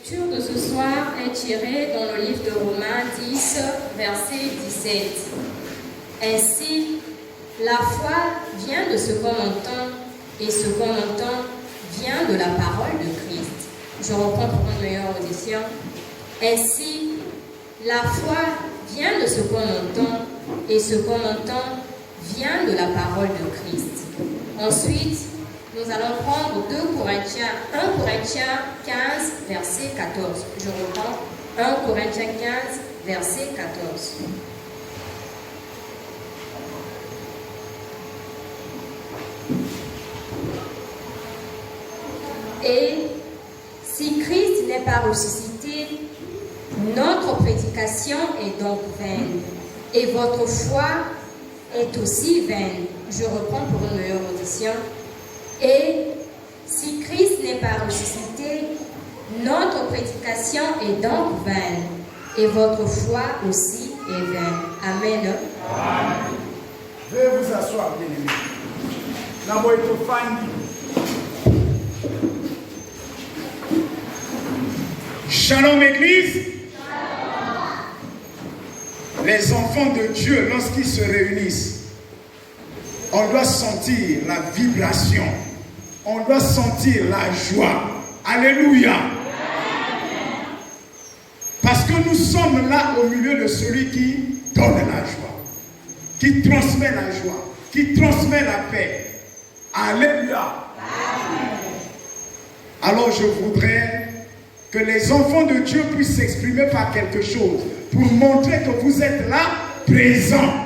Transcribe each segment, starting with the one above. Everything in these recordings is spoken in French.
lecture de ce soir est tirée dans le livre de Romains 10, verset 17. Ainsi, la foi vient de ce qu'on entend, et ce qu'on entend vient de la parole de Christ. Je reprends pour une meilleure audition. Ainsi, la foi vient de ce qu'on entend, et ce qu'on entend vient de la parole de Christ. Ensuite, nous allons prendre 1 Corinthiens 15, verset 14. Je reprends 1 Corinthiens 15, verset 14. Et si Christ n'est pas ressuscité, notre prédication est donc vaine, et votre foi est aussi vaine. Je reprends pour une meilleure audition. Et si Christ n'est pas ressuscité, notre prédication est donc vaine, et votre foi aussi est vaine. Amen. Amen. Veuillez vous asseoir, bien-aimés. Shalom Église. Shalom. Les enfants de Dieu, lorsqu'ils se réunissent, on doit sentir la vibration, on doit sentir la joie. Alléluia. Amen. Parce que nous sommes là au milieu de celui qui donne la joie, qui transmet la joie, qui transmet la paix. Alléluia. Amen. Alors je voudrais que les enfants de Dieu puissent s'exprimer par quelque chose pour montrer que vous êtes là, présents.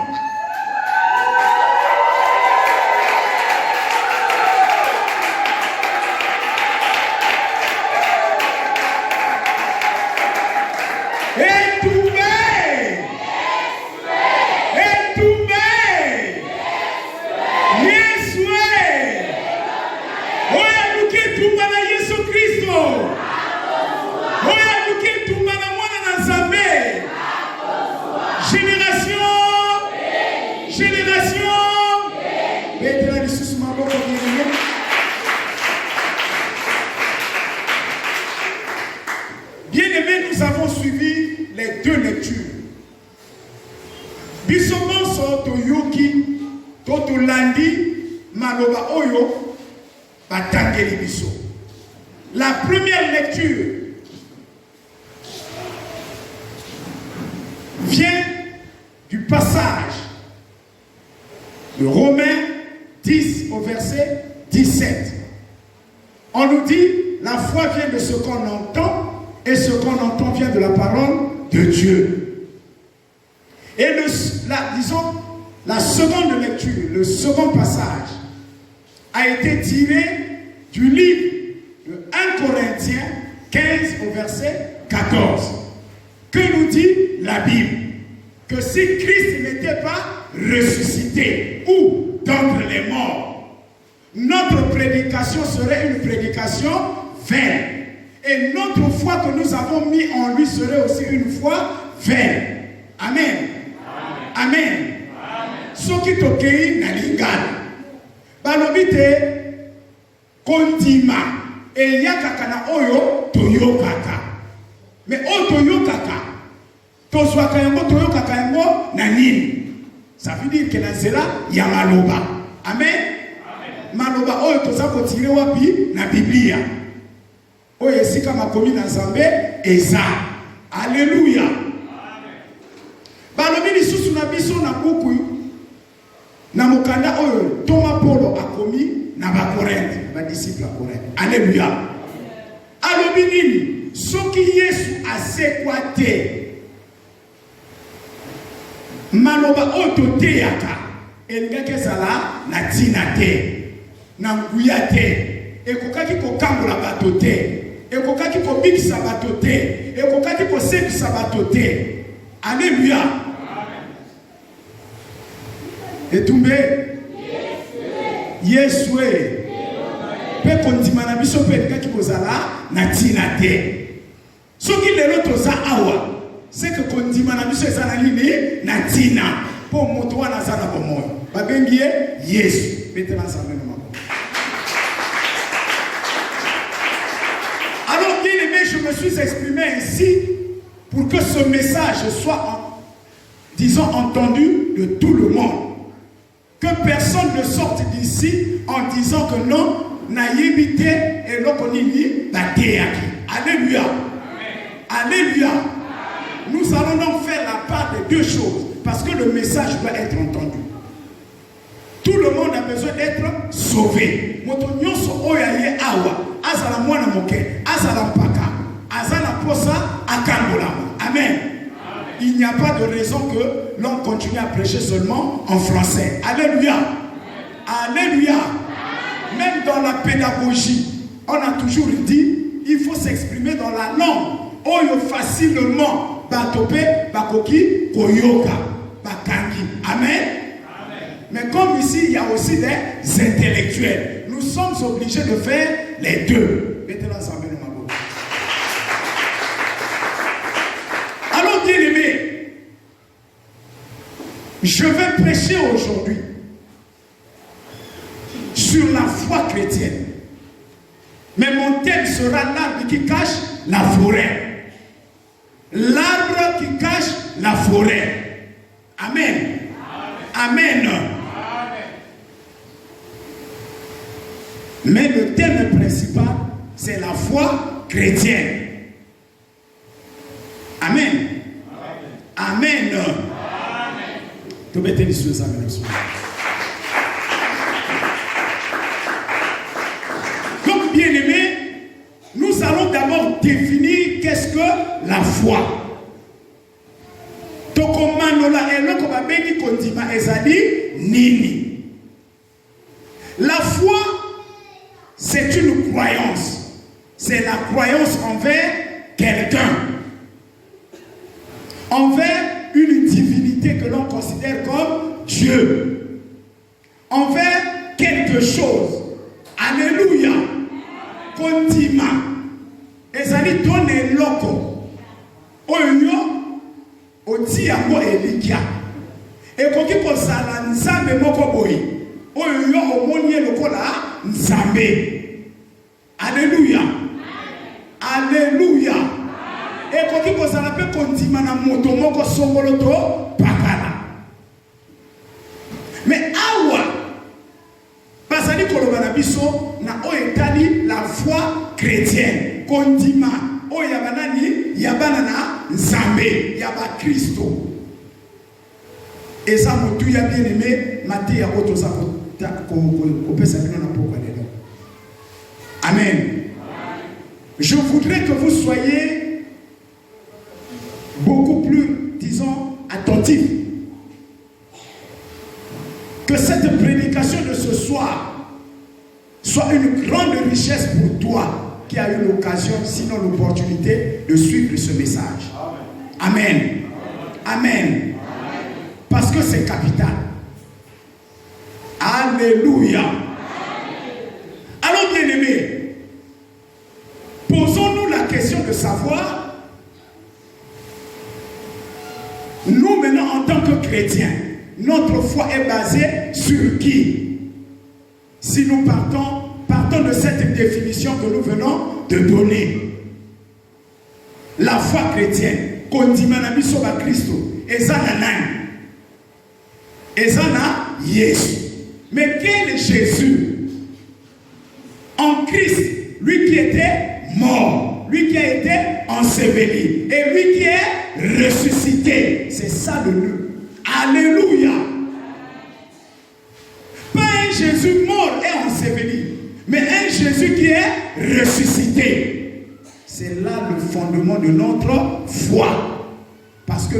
Bien-aimés, nous avons suivi les deux lectures. Bisobanso toyoki, totolandi, maloba oyo, batangeli biso. La première lecture vient du passage de Romains 10 au verset 17. On nous dit, la foi vient de ce qu'on entend, et ce qu'on entend vient de la parole de Dieu. Et la seconde lecture, le second passage, a été tiré du livre de 1 Corinthiens 15 au verset 14. Que nous dit la Bible? Que si Christ n'était pas ressuscité ou d'entre les morts, notre prédication serait une prédication vaine. Et notre foi que nous avons mis en lui serait aussi une foi vaine. Amen. Amen. Ce qui tokei na lingana. Balobite kontima et yakaka na oyo toyokaka. Mais o toyokaka tozwaka yango toyokaka yango na nini? Ça veut dire que na zela ya maloba. Amen. Maloba oyo toza kotire wapi na Biblia. Oye sika makomi na Nzambe eza. Alléluia. Balobi lisusu na biso na buku na mokanda oyo Thomas Paulo akomi na ba Korinthe, ba disciple à Korinthe. Alléluia. Alobi nini? Soki Yesu asekwa te. Maloba oyo toteyaka elingaki ezala na ntina te, na nguya te, ekokaki kokambola bato te, ekokaki kobikisa bato te, ekokaki kosekisa bato te. Alléluia. Etumbe Yesue pe kondima na biso pe elingaki kozala na ntina te. Soki lelo toza awa, c'est que kondima na biso eza na nini? Na ntina. Po moto wana aza na bomoi. Babengi ye Yesu. Betela Nzambe na mako. Alors bien aimé, je me suis exprimé ainsi pour que ce message soit, disons, entendu de tout le monde. Que personne ne sorte d'ici en disant que non, naïbité et l'okonini batéaki. Alléluia. Alléluia. Nous allons donc faire la part des deux choses parce que le message doit être entendu. Tout le monde a besoin d'être sauvé. Motonyoso oyaye awa, azala mwana moke, azala mpaka, azala posa akangola. Amen. Il n'y a pas de raison que l'on continue à prêcher seulement en français. Alléluia. Alléluia. Même dans la pédagogie, on a toujours dit, il faut s'exprimer dans la langue. Oyo facilement, batope, bakoki, koyoka, bakangi. Amen. Mais comme ici, il y a aussi des intellectuels. Nous sommes obligés de faire les deux. Mettez-la ensemble. Alors, bien aimé, je vais prêcher aujourd'hui sur la foi chrétienne. Mais mon thème sera l'arbre qui cache la forêt. L'arbre qui cache la forêt. Amen. Amen. Amen. Mais le thème principal, c'est la foi chrétienne. Amen. Amen. Tu mettez les choses à la maison. Donc, bien aimé, nous allons d'abord définir qu'est-ce que la foi. La foi, c'est une croyance. C'est la croyance envers quelqu'un. Envers une divinité que l'on considère comme Dieu. Envers quelque chose. Alléluia. Kontima. Ezali donne loko. Oyo. Oti yango elikia. Ekoki kozala nzambe moko boyi. Oyo omoni lokola nzambe. Alléluia. Alléluia. Ekoki kozala pe kondima na moto moko songolo to pakala. Mais awa bazali koloba na biso na oyetali la foi chrétienne. Kondima oya banani yabana na nzambe yaba Kristo. Eza motu ya bien aimé mate ya otoza ko pesa bino na pokwa lelo. Amen. Je voudrais que vous soyez beaucoup plus, disons, attentifs. Que cette prédication de ce soir soit une grande richesse pour toi qui a eu l'occasion, sinon l'opportunité, de suivre ce message. Amen. Amen. Parce que c'est capital. Alléluia. Alors, bien aimés, posons-nous la question de savoir, nous maintenant en tant que chrétiens, notre foi est basée sur qui? Si nous partons de cette définition que nous venons de donner. La foi chrétienne, kondimana biso ba Kristo, ezana nani? Ezana Jésus. Mais quel est Jésus? En Christ, lui qui était mort, lui qui a été enseveli, et lui qui est ressuscité. C'est ça le lieu. Alléluia. Pas un Jésus mort et enseveli, mais un Jésus qui est ressuscité. C'est là le fondement de notre foi. Parce que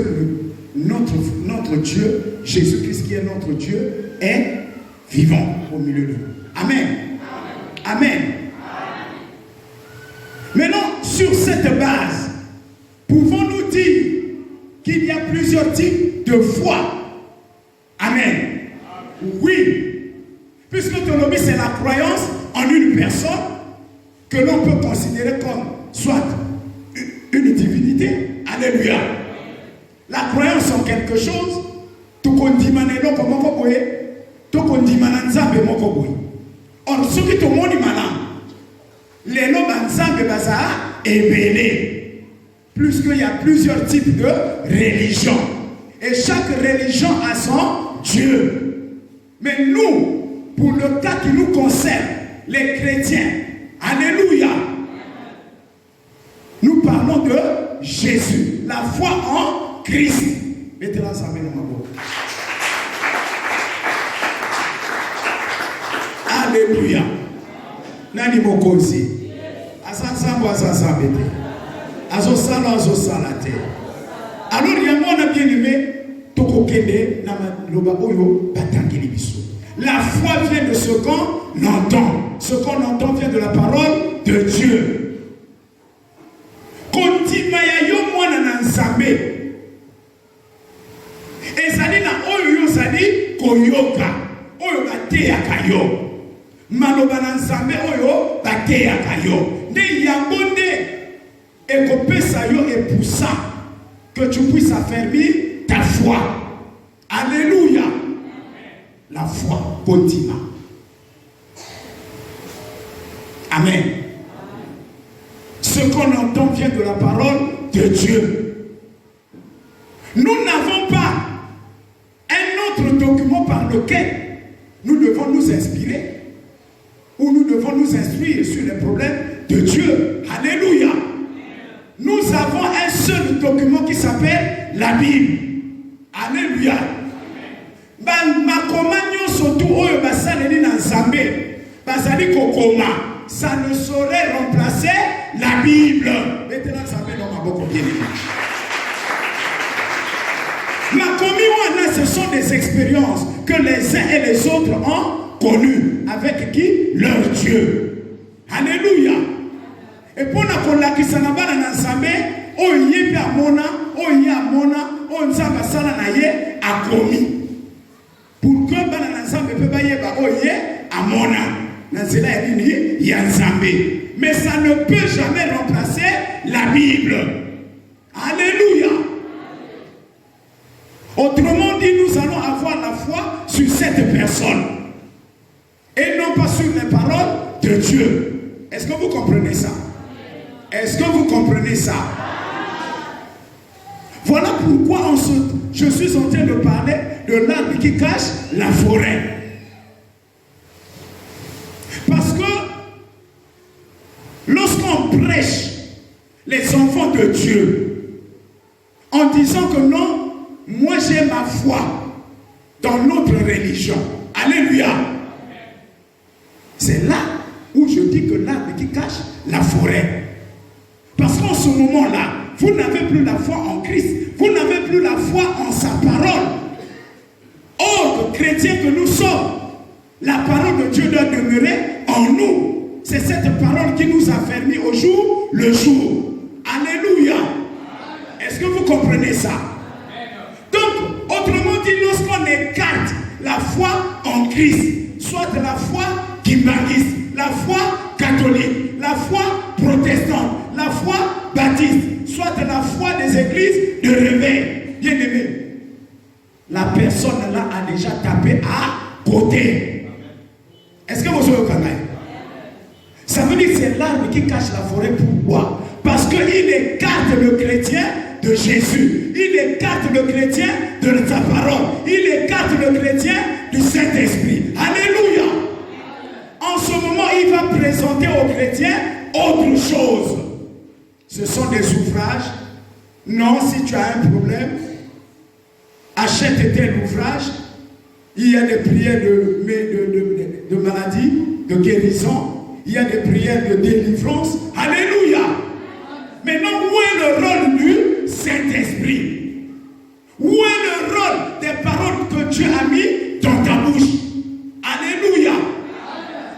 notre Dieu, Jésus-Christ qui est notre Dieu, est vivant au milieu de nous. Amen. Amen. Maintenant, sur cette base, pouvons-nous dire qu'il y a plusieurs types de foi? Amen. Oui. Puisque Tolobi, c'est la croyance en une personne que l'on peut considérer comme soit une divinité. Alléluia. La croyance en quelque chose, tout condimane l'eau comme on peut, tout condimane nzambe moko boy. Or, ce qui te montre maintenant, les noms nzambe baza ebele. puisqu'il y a plusieurs types de religions. Et chaque religion a son Dieu. Mais nous, pour le cas qui nous concerne, les chrétiens, alléluia, nous parlons de Jésus, la foi en Christ. Mettez-la ensemble dans ma bouche. Alléluia. Nani mokozi. Asansambo asansambete. Azosala azosalate. Alors il y a mon bien-aimé tokokende na loba oyo batangeli biso. La foi vient de ce qu'on entend. Ce qu'on entend vient de la parole de Dieu. Kontima ya yo mwana na nzambe. Ezali na oyo yo zali koyoka. Oyo bateyaka yo. Maloba na nzambe oyo bateyaka yo. Nde yango nde ekopesa yo epoussa que tu puisses affermir ta foi. Alléluia. La foi continue. Amen. Ce qu'on entend vient de la parole de Dieu. Nous n'avons pas un autre document par lequel nous devons nous inspirer ou nous devons nous instruire sur les problèmes de Dieu. Alléluia. Nous avons un seul document qui s'appelle la Bible. Alléluia. Ça ne saurait remplacer la Bible. Maintenant, ça fait dans ma bouche. Ce sont des expériences que les uns et les autres ont connues. Avec qui? Leur Dieu. Alléluia. Et pour nous la kisanabana na nzambe oye pe amona oye amona onzamba sala na ye akomi pour que bana na nzambe pe ba yeba oye amona na nzela ya nini ya nzambe, mais ça ne peut jamais remplacer la Bible. Alléluia. Autrement dit, nous allons avoir la foi sur cette personne et non pas sur les paroles de Dieu. Est-ce que vous comprenez ça? Est-ce que vous comprenez ça? Voilà pourquoi je suis en train de parler de l'arbre qui cache la forêt. Parce que lorsqu'on prêche les enfants de Dieu en disant que non, moi j'ai ma foi dans notre religion. Alléluia. C'est là où je dis que l'arbre qui cache la forêt. Parce qu'en ce moment-là, vous n'avez plus la foi en Christ. Vous n'avez plus la foi en sa parole. Or, chrétiens que nous sommes, la parole de Dieu doit demeurer en nous. C'est cette parole qui nous a affermis au jour le jour. Alléluia. Est-ce que vous comprenez ça? Donc, autrement dit, lorsqu'on écarte la foi en Christ, soit la foi kimbaniste, la foi catholique, la foi protestante, la foi baptiste, soit la foi des églises de réveil, bien aimé, la personne là a déjà tapé à côté. Est-ce que vous savez au Canada? Ça veut dire que c'est l'arbre qui cache la forêt. Pourquoi? Parce qu'il écarte le chrétien de Jésus. Il écarte le chrétien de sa parole. Il écarte le chrétien du Saint-Esprit. Alléluia. En ce moment, il va présenter aux chrétiens autre chose. Ce sont des ouvrages. Non, si tu as un problème, achète tel ouvrage. Il y a des prières de maladie, de guérison. Il y a des prières de délivrance. Alléluia. Maintenant, où est le rôle du Saint-Esprit? Où est le rôle des paroles que Dieu a mis dans ta bouche? Alléluia.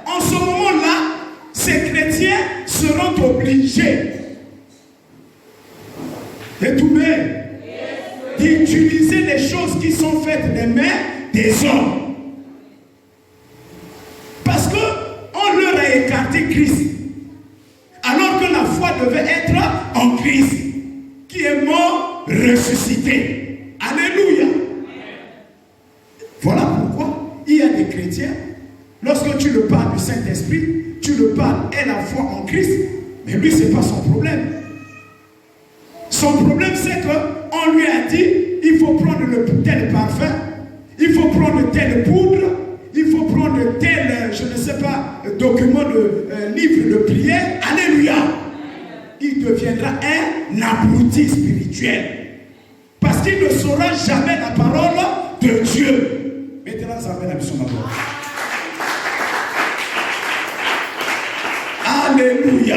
En ce moment-là, ces chrétiens seront obligés d'utiliser les choses qui sont faites des mains des hommes. Parce qu'on leur a écarté Christ. Alors que la foi devait être en Christ, qui est mort, ressuscité. Alléluia. Voilà pourquoi il y a des chrétiens, lorsque tu le parles du Saint-Esprit, tu le parles et la foi en Christ, mais lui, ce n'est pas son problème. Son problème, c'est qu'on lui a dit, il faut prendre tel parfum, il faut prendre telle poudre, il faut prendre tel, je ne sais pas, document de livre de prière. Alléluia. Il deviendra un abruti spirituel. Parce qu'il ne saura jamais la parole de Dieu. Maintenant, ça va la mission d'abord. Alléluia.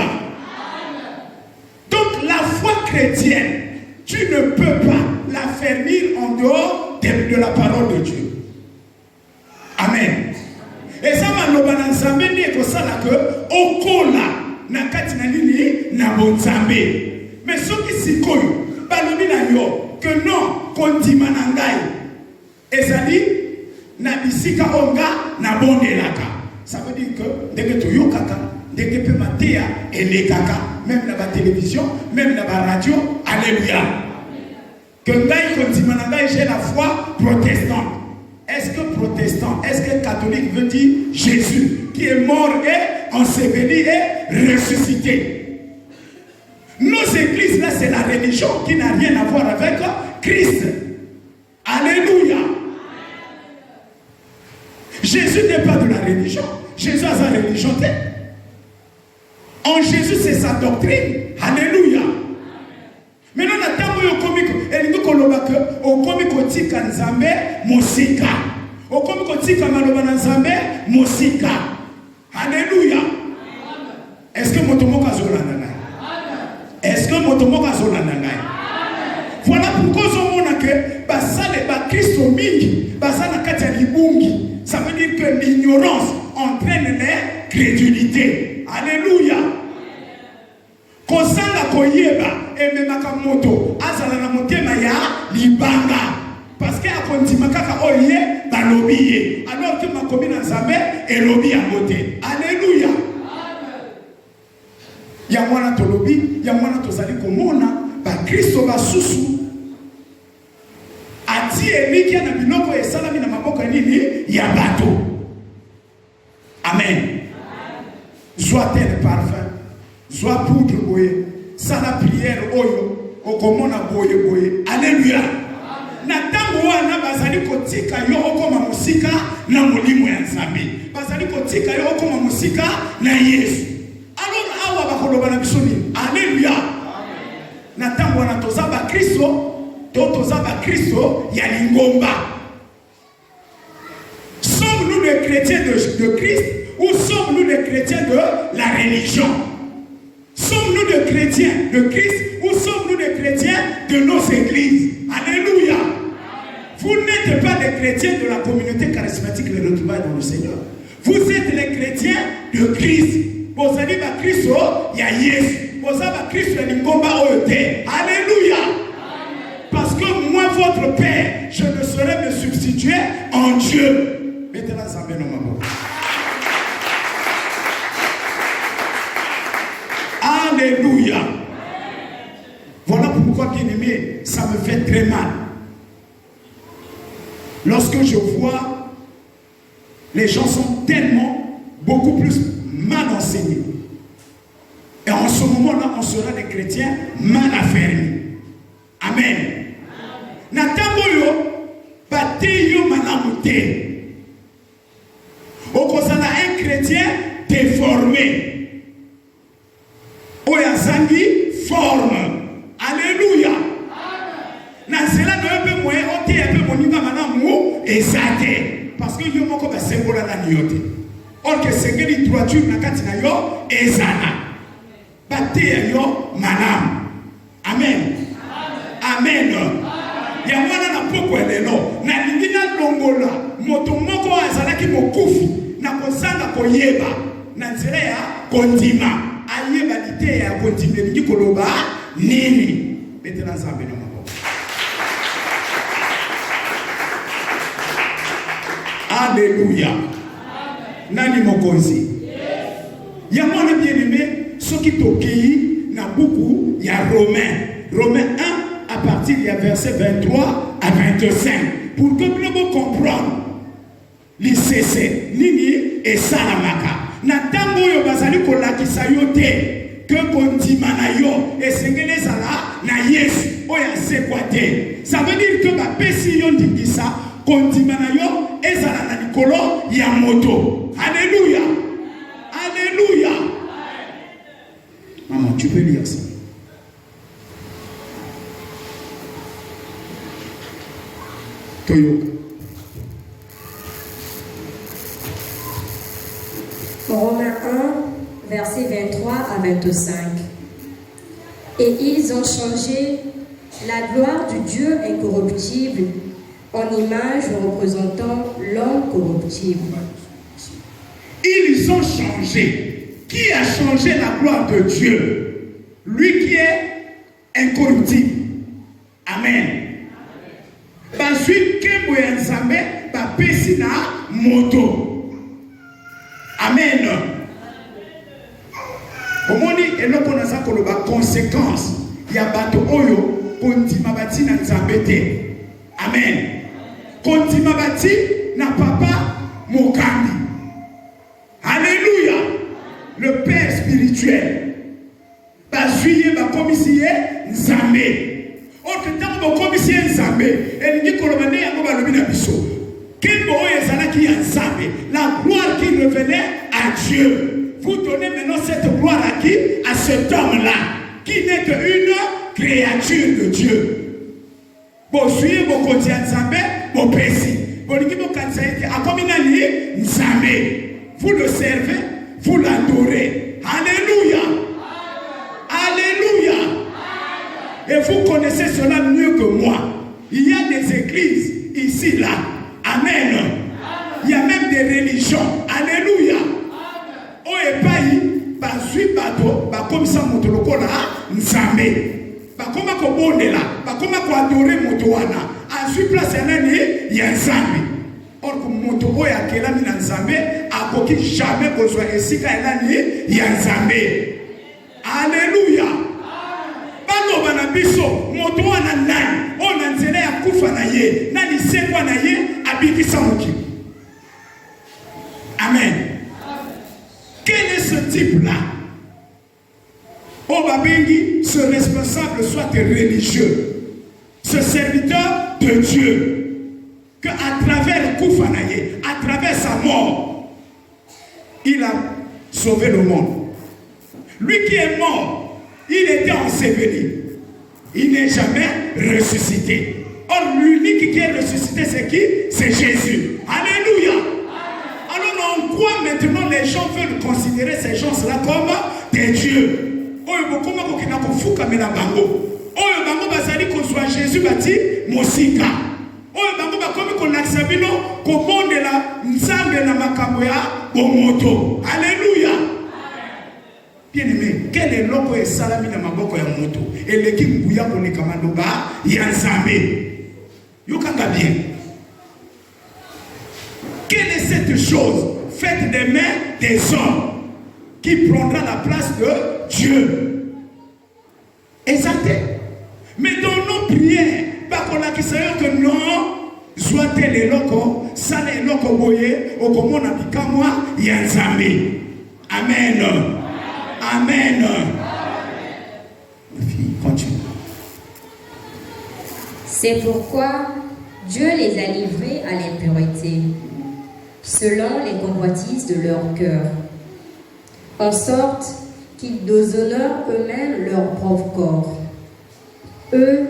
Donc la foi chrétienne, tu ne peux pas la fermer en dehors de la parole de Dieu. Amen. Et ça va nous balancer pour ça là que okola na kati na nini na bonzambe. Mais ceux qui s'y koyo, balobi na yo que non kondima na ngai. Ezali na bisika onga na bondelaka. Ça veut dire que dès que tu yokaka, dès que tu matéa et les kaka, même dans la télévision, même dans la radio, alléluia. Que ngai kondima na ngai, j'ai la foi protestante. Est-ce que protestant, est-ce que catholique veut dire Jésus qui est mort et enseveli et ressuscité? Nos églises là, c'est la religion qui n'a rien à voir avec Christ. Alléluia. Jésus n'est pas de la religion. Jésus a sa religion. En Jésus, c'est sa doctrine. Alléluia. Maintenant, on a au comique, et nous colobaka, au comique au tika nzambe, musika. Au comique au tika maloba nzambe, musika. Alléluia. Est-ce que motomoka zolananga? Est-ce que motomoka zolananga? Voilà pourquoi on a que basale ba Christo mingi, basana katia libungi. Ça veut dire que l'ignorance entraîne l'incrédulité. Alléluia. Kosala koyeba ememaka moto azala na motema ya libanga parce que akondima kaka oye balobiye alors que makomi na nzambe elobi ya mote. Alléluia. Ya mwana tolobi ya mwana tozali komona ba Kristo basusu ati eliki na biloko esalami na maboko nini ya bato. Amen. Soit-elle parfum, soit poudre boye, ça la prière oyo, okomona boye boye. Alléluia. Na tango wana bazali kotika yo okoma musika na molimo ya Nzambe. Bazali kotika yo okoma musika na Yesu. Alors awa bakoloba na bisoni. Alléluia. Na tango wana tozaba Kristo, tozaba Kristo ya lingomba. Sommes-nous les chrétiens de Christ ou sommes-nous les chrétiens de la religion? Sommes-nous des chrétiens de Christ ou sommes-nous des chrétiens de nos églises? Alléluia. Vous n'êtes pas des chrétiens de la communauté charismatique de retrouvailles dans le Seigneur. Vous êtes les chrétiens de Christ. Vous avez ba Christ, il y a Yesu. Vous avez Christ, il y a Lingomba Oyote. Alléluia. Parce que moi, votre Père, je ne saurais me substituer en Dieu. Maintenant, ça me nomme. Alléluia. Voilà pourquoi, bien aimé, ça me fait très mal. Lorsque je vois les gens sont tellement beaucoup plus mal enseignés. Et en ce moment-là, on sera des chrétiens mal affermis. Amen. Natamoyo, bateyo manamute. Okozana un chrétien déformé. Oyazangi forme. Alléluia. Nazela ne peut moins ôter un peu mon niveau manamu et zate. Parce que yo moko ba symbole na nyote. Or que sengeli droiture na kati na yo ezana. Bate yo manam. Amen. Amen. Ya mwana na poko elelo. Na lingina longola. Moto moko azalaki mokufi. Na kozanga koyeba. Na nzela ya kondima. Ayeba lite ya kondima. Niki koloba nini. Maintenant zambe no mako. Alléluia. Nani mokonzi. Ya mwana bien aimé. Ce qui tokei na beaucoup ya Romains 1 à partir du verset 23 à 25 pour que nous comprenions les cessés nini et salamaka na tango yo bazali kolakisa yo te que kondima na yo esengeli ezala na Yesu Ça veut dire que ma pession dit ça, Kontimanayo, ezala na likolo ya moto. Alléluia. Alléluia. Maman, tu peux lire ça. Toyoka. Romains 1, versets 23 à 25. Et ils ont changé la gloire du Dieu incorruptible en image représentant l'homme corruptible. Ils ont changé. Qui a changé la gloire de Dieu? Lui qui est incorruptible. Amen. Bazui kembo ya nzambe ba pesi na moto. Amen. Omoni eloko naza koloba conséquence ya bato oyo kontima bati na nzambe te. Amen. Kontima bati na papa mokambi. Alléluia. Le père spirituel. Bazuye ba komisiye nzambe. Autre temps ba komisiye nzambe elingi kolobane yango balobi na biso. Kembo oyo ezalaki ya nzambe, la gloire qui revenait à Dieu. Vous donnez maintenant cette gloire à qui? À cet homme-là, qui n'est qu'une créature de Dieu. Bon, suivez vos quotidiens nzambe, vos pécis. Bon, l'équipe au Kansaïti, à combien d'années nzambe? Vous le servez, vous l'adorez. Alléluia. Alléluia. Et vous connaissez cela mieux que moi. Il y a des églises ici, là. Amen. Il y a même des religions. Alléluia. Oh et pas bazui bato ba comme ça motoloko na nzambe. Ba koma ko bondela, ba koma ko adorer moto wana. Azui place ya nani ya nzambe. Or ko moto oyo akela mi na nzambe akoki jamais kozwa esika ya nani ya nzambe. Alléluia. Bano bana biso moto wana nani ona nzela ya kufa na ye nani sekwa na ye abikisa mokili. Amen. Quel est ce type-là? Oh Babengi, ce responsable soit religieux, ce serviteur de Dieu, que à travers Koufanaye, à travers sa mort, il a sauvé le monde. Lui qui est mort, il était enseveli. Il n'est jamais ressuscité. Or, l'unique qui est ressuscité, c'est qui? C'est Jésus. Alléluia. Alors, on croit maintenant, les gens veulent considérer ces gens-là comme des dieux. Oyo bokoma kokina kofuka mena bango. Oyo bango bazali kozwa Jésus bati mosika. Oyo bango bakomi kolakisa bino kobondela nzambe na makambo ya bomoto. Alléluia. Bien aimé, quel est l'homme et salami na maboko ya moto? Et l'équipe bouya koneka maloba ya nzambe. Yokanga bien. Quelle est cette chose faite des mains des hommes qui prendra la place de Dieu? Exacté. Mais dans nos prières, pas qu'on a qui sait que non, soit les locaux, ça les locaux boyés, au comment on a dit qu'à moi, il y a un zambé. Amen. Amen. Ma fille, continue. C'est pourquoi Dieu les a livrés à l'impureté, selon les convoitises de leur cœur, en sorte qu'ils déshonorent eux-mêmes leur propre corps. Eux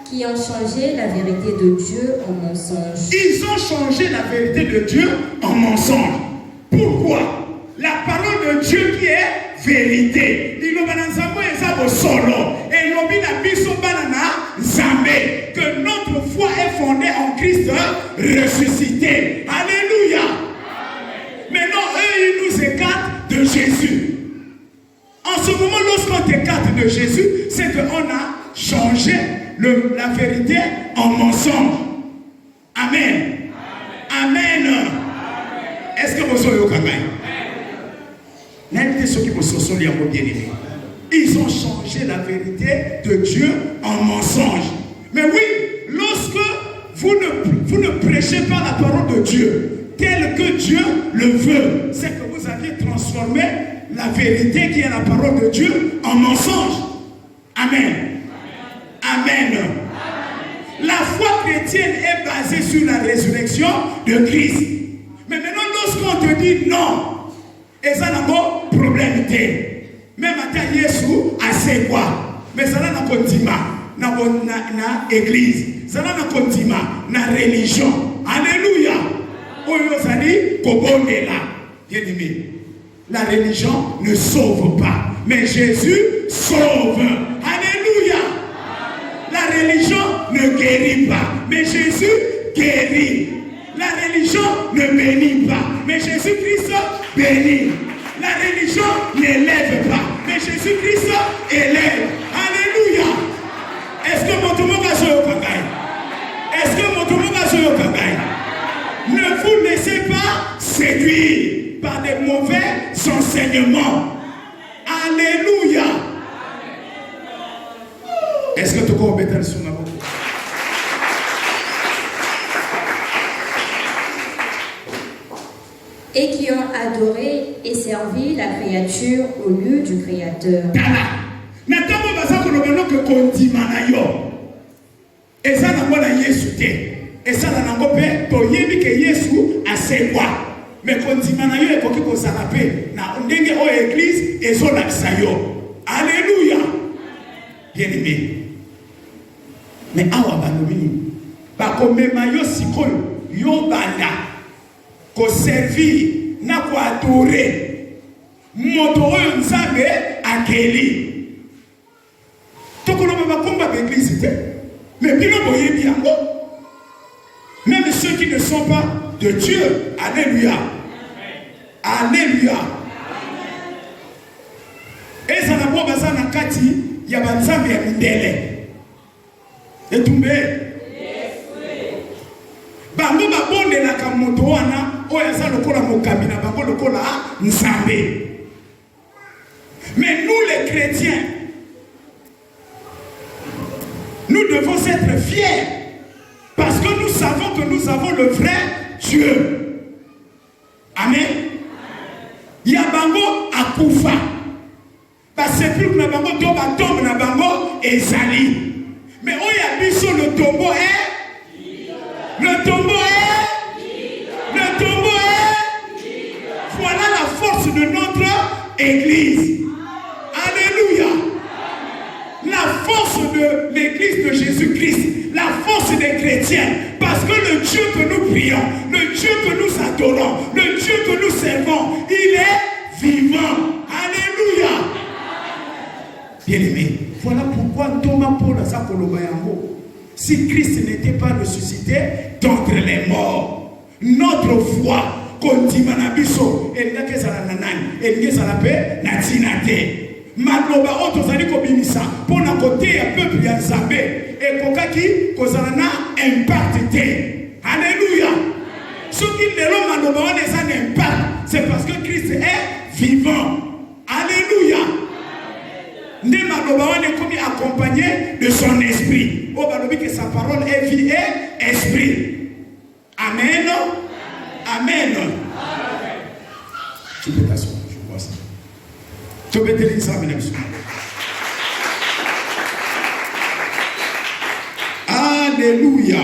qui ont changé la vérité de Dieu en mensonge. Ils ont changé la vérité de Dieu en mensonge. Pourquoi? La parole de Dieu qui est vérité. Que notre foi est fondée en Christ ressuscité. Alléluia. Maintenant, eux, ils nous écartent de Jésus. En ce moment, lorsqu'on t'écarte de Jésus, c'est qu'on a changé la vérité en mensonge. Amen. Amen. Est-ce que vous avez bien-aimés? Ils ont changé la vérité de Dieu en mensonge. Mais oui, lorsque vous ne prêchez pas la parole de Dieu telle que Dieu le veut, c'est que vous aviez transformé la vérité qui est la parole de Dieu en mensonge. Amen. Amen. Amen. chrétienne est basée sur la résurrection de Christ. Mais maintenant, lorsqu'on te dit non, et ça n'a pas de problème. Même à Jésus, à c'est quoi? Mais ça n'a pas de na église. Ça n'a pas de na religion. Alléluia. Bien aimé, la religion ne sauve pas, mais Jésus sauve. Alléluia. La religion ne guérit pas, mais Jésus guérit. La religion ne bénit pas, mais Jésus-Christ bénit. La religion n'élève pas, mais Jésus-Christ élève. Alléluia. Est-ce que mon tomo va jouer au kagaï? Est-ce que mon tomo va jouer au kagaï? Ne vous laissez pas séduire par des mauvais enseignements. Alléluia. Est-ce que tu peux mettre le son? Et qui ont adoré et servi la créature au lieu du Créateur. Mais alléluia. Bien aimé. Mais awa balobini ba komema yo sikoyo yo banda ko servir na ko adorer moto oyo nzambe akeli tokoloba bakomba l'église te mais bino boyebi yango même ceux qui ne sont pas de Dieu. Alléluia. Alléluia. Et ça n'a pas besoin de kati ya banzambe ya mindele. Etumbe. Bango babonde na kamoto wana oya za lokola mokambi na bango lokola nzambe. Mais nous les chrétiens, nous devons être fiers parce que nous savons que nous avons le vrai Dieu. Amen. Yabango akufa. Parce que plus na bango toba tombe na bango ezali. Mais oya biso le tombeau est le tombeau est le tombeau est. Voilà la force de notre église. Alléluia. La force de l'église de Jésus-Christ, la force des chrétiens, parce que le Dieu que nous prions, le Dieu que nous adorons, le Dieu que nous servons, il est vivant. Alléluia. Bien-aimé, voilà pourquoi Thomas Paul a sa kolobayango. Si Christ n'était pas ressuscité d'entre les morts, notre foi continue na biso et n'a que ça la nanani et n'a ça la paix na tinate. Maloba otozali kobimisa pour na côté ya peuple ya Nzambe et kokaki kozana impact te. Alléluia. Ce qui lelo maloba wana ça impact, c'est parce que Christ est vivant. Alléluia. Né maloba wana comme accompagné de son esprit. Oh balobi que sa parole est vie et esprit. Amen. Amen. Tu peux t'asseoir, je vois ça. Tu peux te dire ça, mesdames. Alléluia.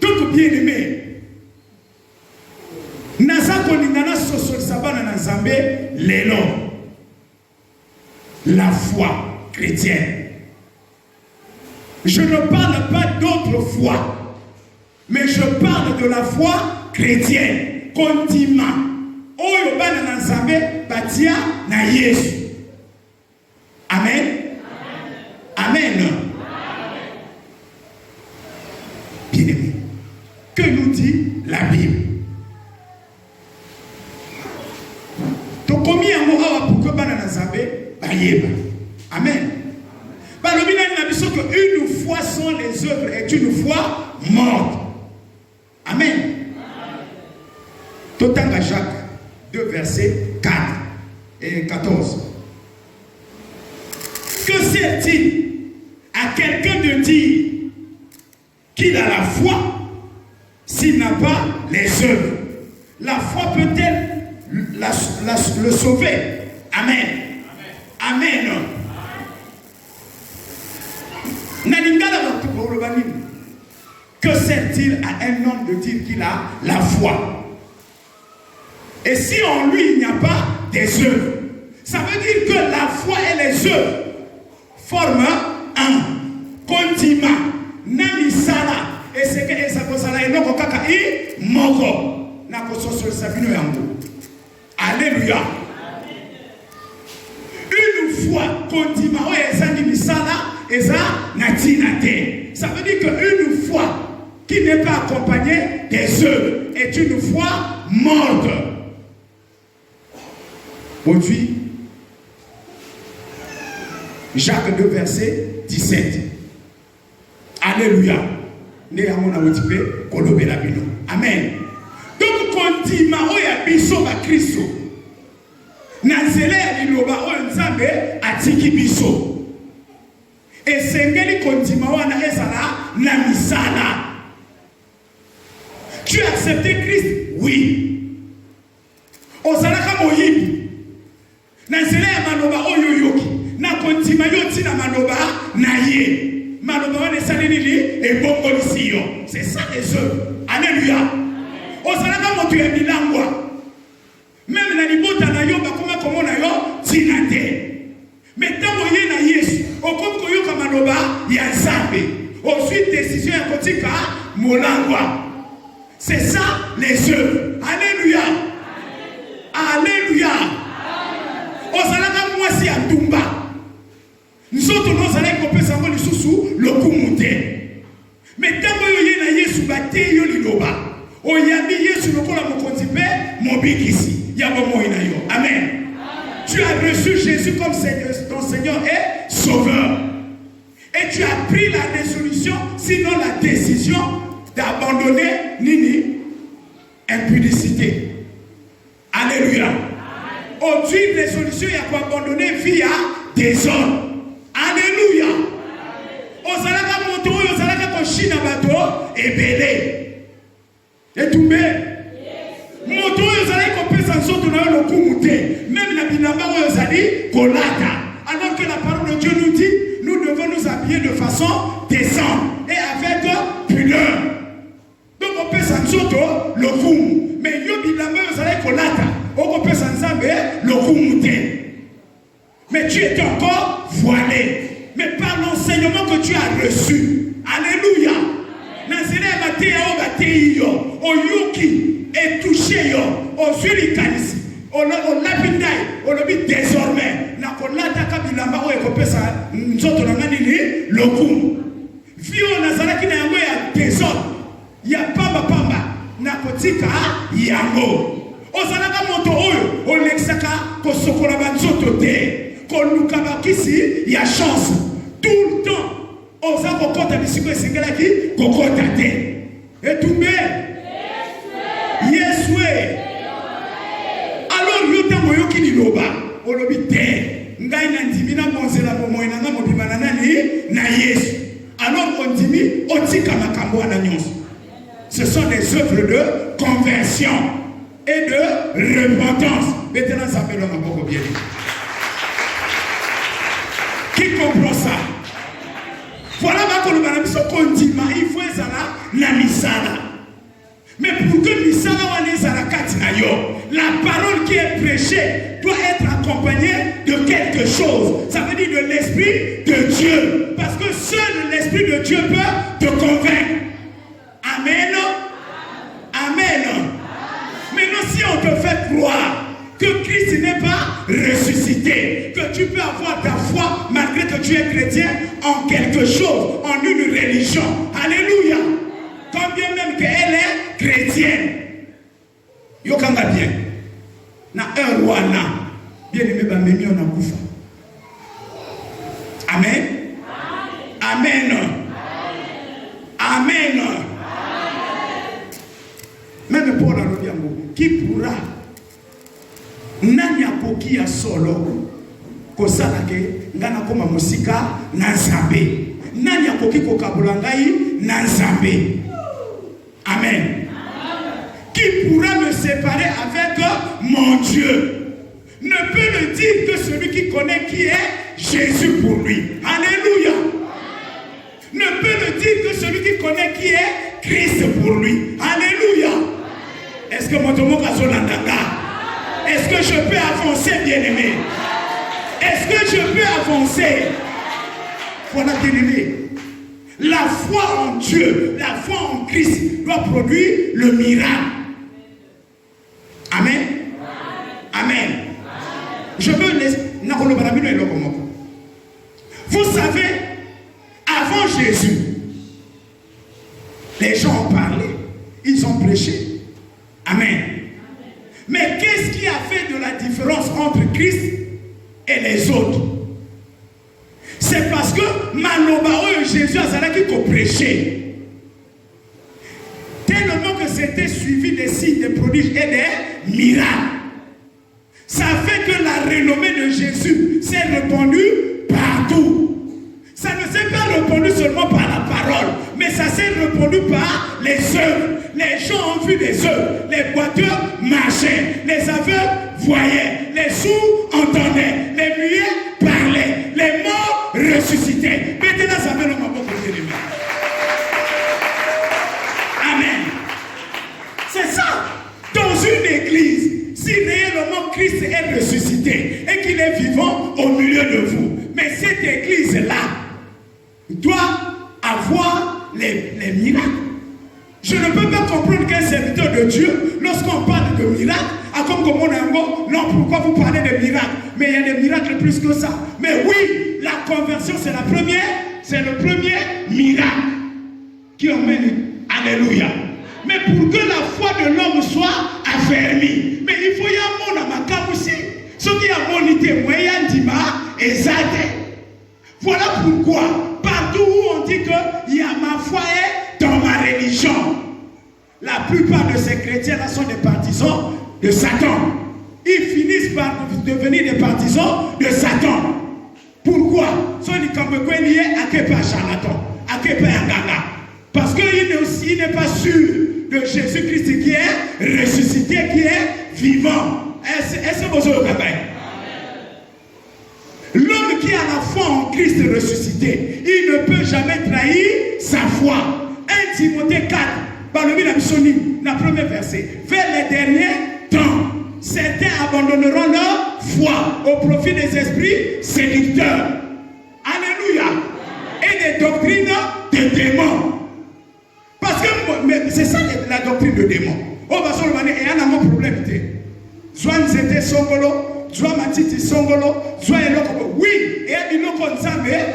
Donc, bien aimé, la foi chrétienne. Je ne parle pas d'autre foi, mais je parle de la foi chrétienne. Continue. Oyo bana na Nzambe batia na Yesu. Amen. Amen. Bien-aimé, que nous dit la Bible? Donc combien de mots pour que bana na Nzambe bayeba? Amen. Balobina na biso que une foi sans les œuvres est une foi morte. Amen. Totanga Jacques 2 versets 4 et 14. Que sert-il à quelqu'un de dire qu'il a la foi s'il n'a pas les œuvres? La foi peut-elle le sauver? Amen. Amen. Nalingala Que sert-il à un homme de dire qu'il a la foi? Et si en lui il n'y a pas des œuvres, ça veut dire que la foi et les œuvres forment un condiment. Namisala. Et c'est que ça cause et non kaka i moko. Na kososo sabino yango. Alléluia. Une fois condiment ezangi misala eza natinate. Ça veut dire qu'une foi qui n'est pas accompagnée des œuvres est une foi morte. Aujourd'hui, Jacques 2, verset 17. Alléluia. Amen. Donc, condiment oya biso ba Kristo. Nazele ya liloba oyo Nzambe atiki biso. Et sengeli condiment wana ezala na misala. Tu as accepté Christ? Oui. Ozalaka moyibi. Nazele ya maloba oyo yoki. Na condiment yoti na maloba na ye. Maloba wana esaleli ebongolisi yo. C'est ça les œuvres. Alléluia. Ozalaka moto ya bilangwa. Même na libota na yo bakoma komona yo tina te. Mais tango ye na Yesu, okomi koyoka maloba ya Nzambe. Ensuite décision ya kotika molangwa. C'est ça les œuvres. Alléluia. Alléluia. Ozalaka mwasi ya tumba. Nzoto nozalaki kopesa ngo lisusu lokumu te. Mais tango yo ye na Yesu bate yo liloba. Oyambi Yesu lokola mokonzi pe mobikisi. Amen. Tu as reçu Jésus comme ton Seigneur et Sauveur. Et tu as pris la résolution, sinon la décision d'abandonner Nini, impudicité. Alléluia. Aujourd'hui, résolution, il y a pour abandonner via des hommes. Alléluia. Ozalaka moto, ozalaka koshina bato, ebele. Et tout bien. Moto ozalaki kopesa nzoto na yo lokumu te. Même la bilamba oyo ozali kolata. Alors que la parole de Dieu nous dit, nous devons nous habiller de façon décente et avec pudeur. Donc on pesa nzoto lokumu. Mais yo bilamba oyo ozalaki kolata. On pesa nzambe lokumu te. Mais tu étais encore voilé. Mais par l'enseignement que tu as reçu. Alléluia. Nazele bate ya bate yo. Oyuki. Et touché yo, au suivi kanisi, au lapidai, au lobby désormais, na kolata kabilamba o ekopesa nzoto na ngani ni lokumu. Vio nazalaki na yango ya désordre, ya pamba na kotika yango. Ozalaka moto oyo, olexaka kosokola banzoto te, koluka bakisi ya chance. Tout le temps, oza kokota bisiko esengelaki kokota te. Et tout bien. Yes way. Alors yo tango yo ki liloba olobi te ngai na ndimi na bonzela momoyi na nga mobima na nani na Yesu. Alors on ndimi otika makambo wana nyonso. Ce sont des œuvres de conversion et de repentance. Maintenant ça fait l'homme beaucoup bien. Qui comprend ça? Voilà ma kolobana biso kondima il faut ezala na misala. Mais pour que la parole qui est prêchée doit être accompagnée de quelque chose. Ça veut dire de l'Esprit de Dieu. Parce que seul l'Esprit de Dieu peut te convaincre. Amen. Amen. Maintenant, si on te fait croire que Christ n'est pas ressuscité, que tu peux avoir ta foi malgré que tu es chrétien en quelque chose, en une religion. Alléluia. Quand bien même qu'elle est chrétienne. Yokanga bien. Na un roi na. Bien aimé ba memi on a kufa. Amen. Amen. Amen. Même pour la Robiango, qui pourra nani akoki ya solo kosalake ngana koma musika na Nzambe. Nani akoki kokabula ngai na Nzambe. Amen. Qui pourra me séparer avec mon Dieu? Ne peut le dire que celui qui connaît qui est Jésus pour lui. Alléluia. Ne peut le dire que celui qui connaît qui est Christ pour lui. Alléluia. Est-ce que mon tomo est-ce que je peux avancer, bien-aimé? Est-ce que je peux avancer? Voilà, bien-aimé. La foi en Dieu, la foi en Christ doit produire le miracle. Amen. Amen. Je veux laisser. Vous savez, avant Jésus, les gens ont parlé, ils ont prêché. Amen. Mais qu'est-ce qui a fait de la différence entre Christ et les autres? C'est parce que Jésus a prêché. Tellement que c'était suivi des signes, des prodiges et des miracles. Ça fait que la renommée de Jésus s'est répandue partout. Ça ne s'est pas répandu seulement par la parole, mais ça s'est répandu par les œuvres. Les gens ont vu des œuvres. Les boiteux marchaient, les aveugles voyaient, les sourds entendaient, les muets parlaient, les morts ressuscitaient. Maintenant, ça fait le moment pour les ennemis. Amen. C'est ça. Dans une église, si réellement Christ est ressuscité et qu'il est vivant au milieu de vous, mais cette église-là doit avoir les miracles. Je ne peux pas comprendre qu'un serviteur de Dieu, lorsqu'on parle de miracles, non, pourquoi vous parlez de miracles? Mais il y a des miracles plus que ça. Mais oui, la conversion, c'est le premier miracle qui emmène. Alléluia. Mais pour que la foi de l'homme soit affermie, mais il faut y avoir un macabre aussi. Ce qui a monité, moyen d'ima et zade. Voilà pourquoi, partout où on dit que y a ma foi est dans ma religion, la plupart de ces chrétiens-là sont des partisans de Satan. Ils finissent par devenir des partisans de Satan. Pourquoi? Parce qu'il n'est pas sûr de Jésus-Christ qui est ressuscité, qui est vivant. Est-ce que vous avez l'homme qui a la foi en Christ ressuscité, il ne peut jamais trahir sa foi. 1 Timothée 4, par le la première verset. Vers les derniers temps, certains abandonneront leur foi au profit des esprits séducteurs. Alléluia. Et des doctrines de démons. Parce que c'est ça la doctrine de démons. Oh, parce que il y a un problème. Soit c'était songolo, soit matiti songolo, soit eloko. Oui, et il y a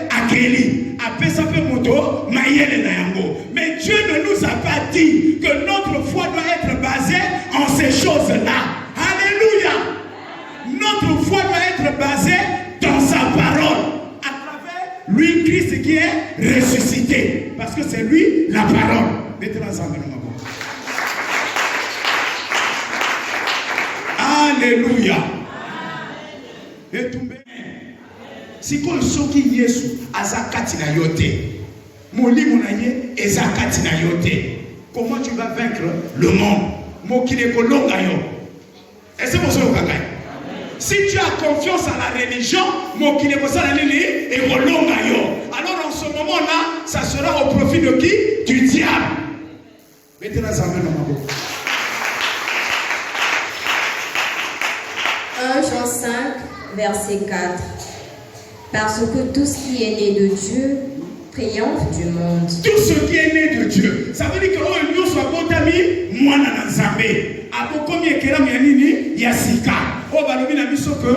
akeli, apesa pe moto, mayele na yango. Mais Dieu ne nous a pas dit que notre foi doit être basée en ces choses-là. Alléluia. Notre foi doit être basée dans sa parole. À travers lui, Christ qui est ressuscité. Parce que c'est lui la parole. Mettez-la ensemble. Alléluia. Et tout bien. Si qu'on soki Yesu azakati na yote, moli monaye ezakati na yote. Comment tu vas vaincre le monde? Mokile kolonga yo. Est-ce que vous avez? Si tu as confiance à la religion, mokile kosala nini et kolonga yo. Alors en ce moment-là, ça sera au profit de qui? Du diable. Mettez-la ensemble dans ma bouche. 1 Jean 5, verset 4. Parce que tout ce qui est né de Dieu triomphe du monde. Tout ce qui est né de Dieu. Ça veut dire que nous sommes botami, moi na nzambe. Abokomi ekela mianini yasika. Oh balobi na biso que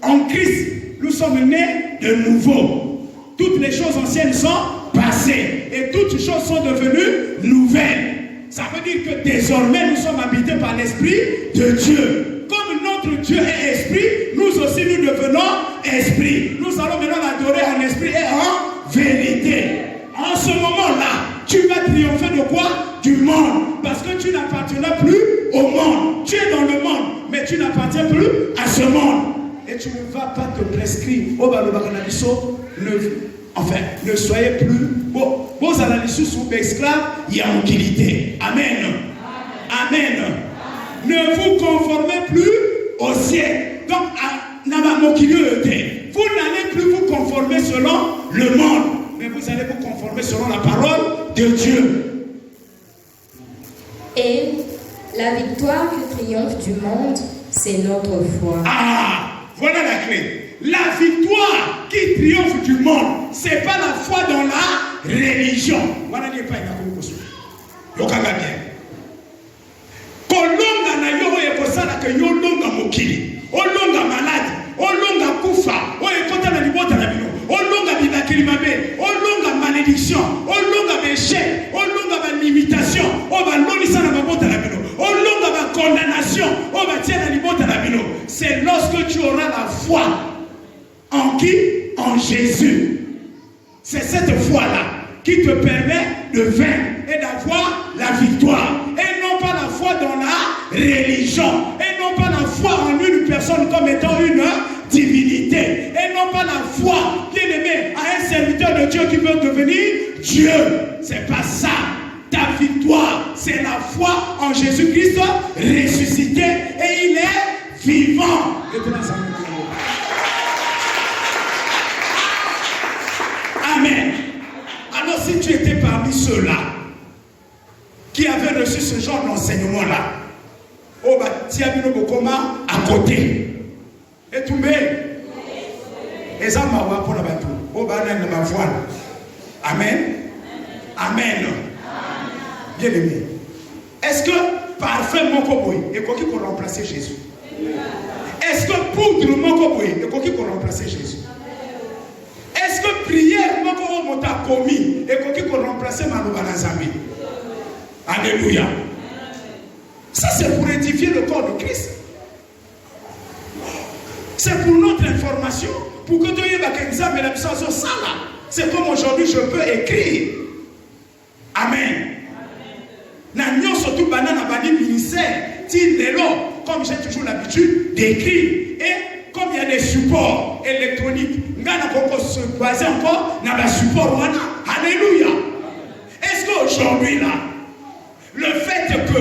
en Christ nous sommes nés de nouveau. Toutes les choses anciennes sont passées et toutes les choses sont devenues nouvelles. Ça veut dire que désormais nous sommes habités par l'Esprit de Dieu. Comme notre Dieu est esprit, nous aussi nous devenons esprit. Nous allons maintenant l'adorer en esprit et en vérité. En ce moment-là, tu vas triompher de quoi? Du monde. Parce que tu n'appartiens plus au monde. Tu es dans le monde, mais tu n'appartiens plus à ce monde. Et tu ne vas pas te prescrire. Ne soyez plus. Vos analyses sont esclaves, il y a utilité. Amen. Amen. Ne vous conformez plus au siècle. Donc, vous n'allez plus vous conformer selon le monde, mais vous allez vous conformer selon la parole de Dieu. Et la victoire qui triomphe du monde, c'est notre foi. Ah, voilà la clé. La victoire qui triomphe du monde, c'est pas la foi dans la religion. Voilà n'est pas une chose. Yokanga bien. Kolonga na yo ekosala ke yo longa mokili. Olonga malade, olonga kufa, oyekota na libota na bino. Olonga bibakili mabe, olonga malédiction, olonga échec, olonga ba limitation, oba lonisa na mabota na bino. Olonga ba condamnation, oba tia na libota na bino. C'est lorsque tu auras la foi en qui? En Jésus. C'est cette foi-là qui te permet de vaincre et d'avoir la victoire. Et non pas la foi dans la religion. Et non pas la foi en une personne comme étant une divinité. Et non pas la foi, bien aimé, à un serviteur de Dieu qui veut devenir Dieu. C'est pas ça. Ta victoire, c'est la foi en Jésus-Christ ressuscité et il est vivant. Amen. Alors si tu étais parmi ceux-là qui avaient reçu ce genre d'enseignement-là, oh bah tiens-nous Bokoma à côté. Et tout le et ça m'a pour la bateau. Oh bah on ma voile. Amen. Amen. Bien aimé. Est-ce que parfait mon coboy et quoi qui peut remplacer Jésus? Est-ce que poudre mon coboy et quoi qui peut remplacer Jésus? Est-ce que prière mon t'a commis et quoi qui peut remplacer Manobanazami? Alléluia. Ça c'est pour édifier le corps de Christ. C'est pour notre information. Pour que tu aies la puissance au sang là. C'est comme aujourd'hui je peux écrire. Amen. N'ayons surtout banana bani ministère. Comme j'ai toujours l'habitude d'écrire. Et comme il y a des supports électroniques, on va se baser encore dans le support. Alléluia. Est-ce qu'aujourd'hui là, le fait que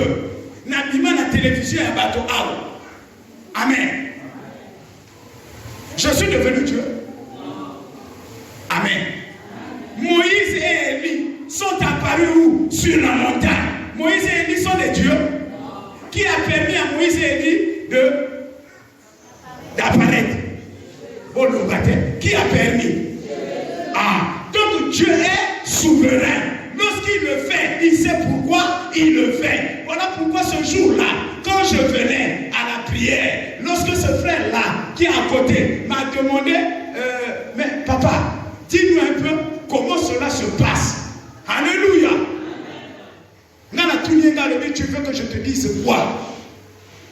n'abîme la télévision est un bateau out. Amen. Je suis devenu Dieu. Amen. Moïse et Élie sont apparus où? Sur la montagne. Moïse et Élie sont des dieux. Qui a permis à Moïse et Élie d'apparaître? Bon, le baptême. Qui a permis? Ah, donc Dieu est souverain. Lorsqu'il le fait, il sait pourquoi il le fait. Voilà pourquoi ce jour-là, quand je venais à la prière, lorsque ce frère-là, qui est à côté, m'a demandé, mais papa, dis-nous un peu comment cela se passe. Alléluia. Tu veux que je te dise quoi?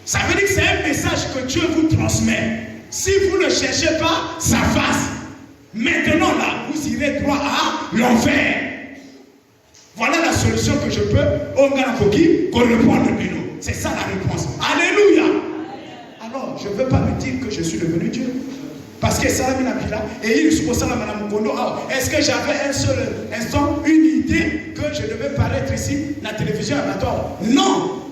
Ça veut dire que c'est un message que Dieu vous transmet. Si vous ne cherchez pas sa face, maintenant là, vous irez droit à l'enfer. Voilà la solution que je peux répondre. C'est ça la réponse. Alléluia. Alors, je ne veux pas me dire que je suis devenu Dieu. Parce que ça m'a mis là. Et il se ça est-ce que j'avais un seul instant, une idée que je devais paraître ici, la télévision amateur? Non.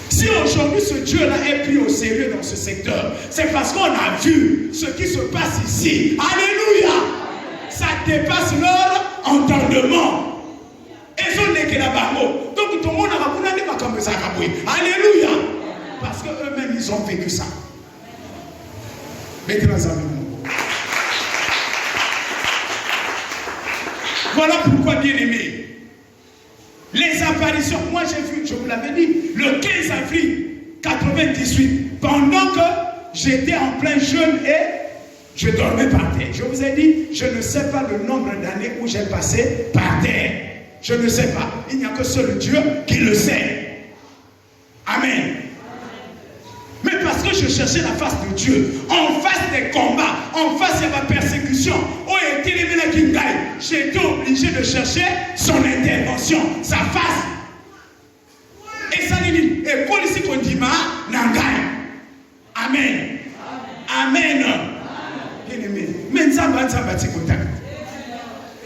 Si aujourd'hui ce Dieu-là est pris au sérieux dans ce secteur, c'est parce qu'on a vu ce qui se passe ici. Alléluia. Ça dépasse leur entendement. Et ce n'est que la barreau. Donc tout le monde a raconté comme ça. Alléluia. Parce qu'eux-mêmes, ils ont vécu ça. Voilà pourquoi, bien aimé, les apparitions, moi j'ai vu, je vous l'avais dit, le 15 avril 98, pendant que j'étais en plein jeûne et je dormais par terre. Je vous ai dit, je ne sais pas le nombre d'années où j'ai passé par terre. Je ne sais pas. Il n'y a que seul Dieu qui le sait. Amen. Mais parce que je cherchais la face de Dieu, en face des combats, en face de ma persécution, j'étais obligé de chercher son intervention, sa face. Et ça dit, et pour ici qu'on dit, Nangai. Amen. Amen. Bien-aimé. Mais ça va contact.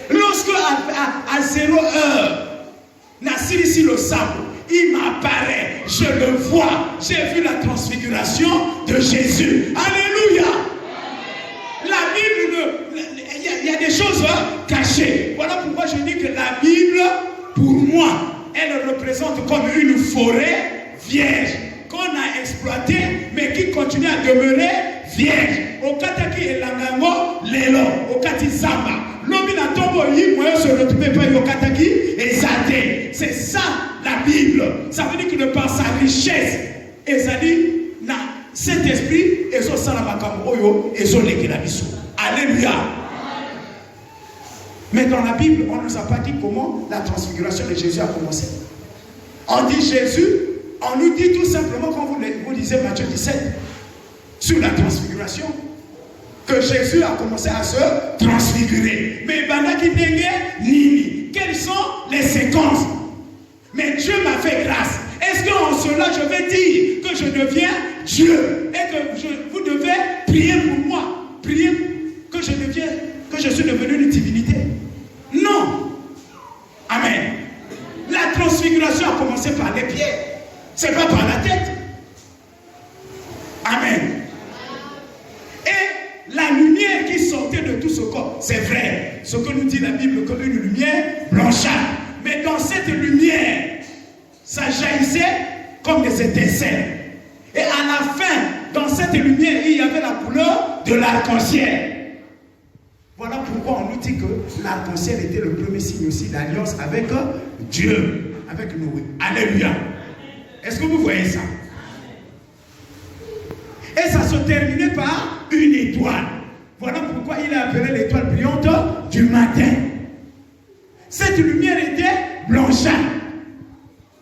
Lorsque à 0 heure, Nassir ici le sable, il m'apparaît, je le vois, j'ai vu la transfiguration de Jésus. Alléluia. La Bible, il y a des choses cachées. Voilà pourquoi je dis que la Bible, pour moi, elle le présente comme une forêt vierge qu'on a exploitée, mais qui continue à demeurer vierge. Au kataki elangango lelo, au kati zamba. L'omina tombo yi moyo se retrouve pas au kataki et zate. C'est ça la Bible. Ça veut dire que par sa richesse, et ça dit na Saint-Esprit et so salamakambo oyo et so lekelabiso. Alléluia. Mais dans la Bible, on ne nous a pas dit comment la transfiguration de Jésus a commencé. On dit Jésus, on nous dit tout simplement, comme vous lisez Matthieu 17, sur la transfiguration, que Jésus a commencé à se transfigurer. Mais Nini, quelles sont les séquences? Mais Dieu m'a fait grâce. Est-ce qu'en cela je vais dire que je deviens Dieu et que vous devez prier pour moi, prier que je suis devenu une divinité? Non. Amen. La transfiguration a commencé par les pieds. C'est pas par la tête. Amen. Et la lumière qui sortait de tout ce corps, c'est vrai. Ce que nous dit la Bible comme une lumière blanchâtre. Mais dans cette lumière, ça jaillissait comme des étincelles. Et à la fin, dans cette lumière, il y avait la couleur de l'arc-en-ciel. Voilà pourquoi on nous dit que l'arc-en-ciel était le premier signe aussi d'alliance avec Dieu, avec Noé. Alléluia. Est-ce que vous voyez ça? Et ça se terminait par une étoile. Voilà pourquoi il a appelé l'étoile brillante du matin. Cette lumière était blanchâtre.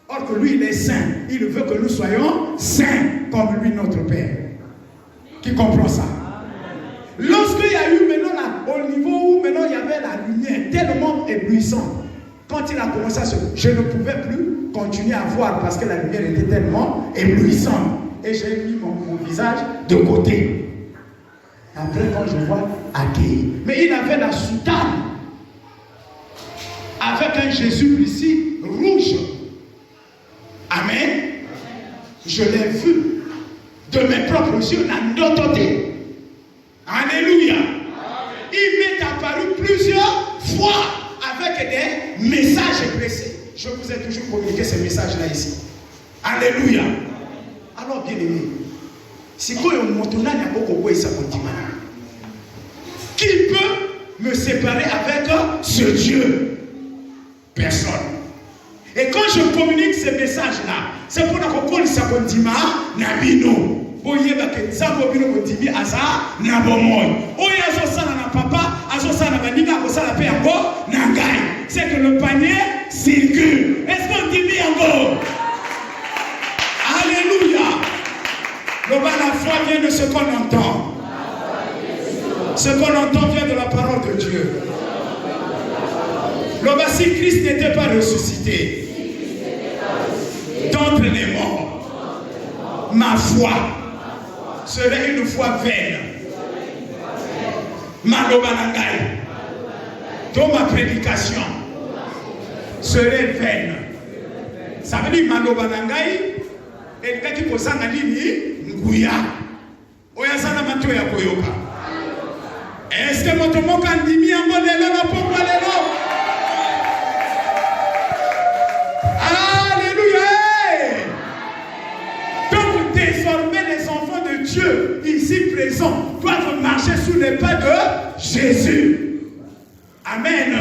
Or que lui, il est saint. Il veut que nous soyons saints comme lui, notre Père. Qui comprend ça? Lorsqu'il y a eu maintenant au niveau où maintenant il y avait la lumière tellement éblouissante, quand il a commencé à je ne pouvais plus continuer à voir parce que la lumière était tellement éblouissante. Et j'ai mis mon visage de côté. Après, quand je vois accueilli. Mais il avait la soutane avec un Jésus ici rouge. Amen. Je l'ai vu de mes propres yeux, la nototé. Alléluia. Il m'est apparu plusieurs fois avec des messages précis. Je vous ai toujours communiqué ces messages-là ici. Alléluia. Alors, bien aimé, si qui peut me séparer avec ce Dieu? Personne. Et quand je communique ces messages-là, c'est pour que ça continue Nabino. C'est que le panier circule. Est-ce qu'on dit bien encore? Alléluia. La foi vient de ce qu'on entend. Ce qu'on entend vient de la parole de Dieu. Si Christ n'était pas ressuscité d'entre les morts, ma foi serait une foi vaine. Ma lobanangai, dans ma prédication, serait vaine. Ça veut dire ma lobanangai, et quand tu poses un nini, nguya. Oyasana mato ya koyoka. Est-ce que mon tomo kandimi en bon lelo na pokwa lelo? Dieu ici présent doivent marcher sous les pas de Jésus. Amen.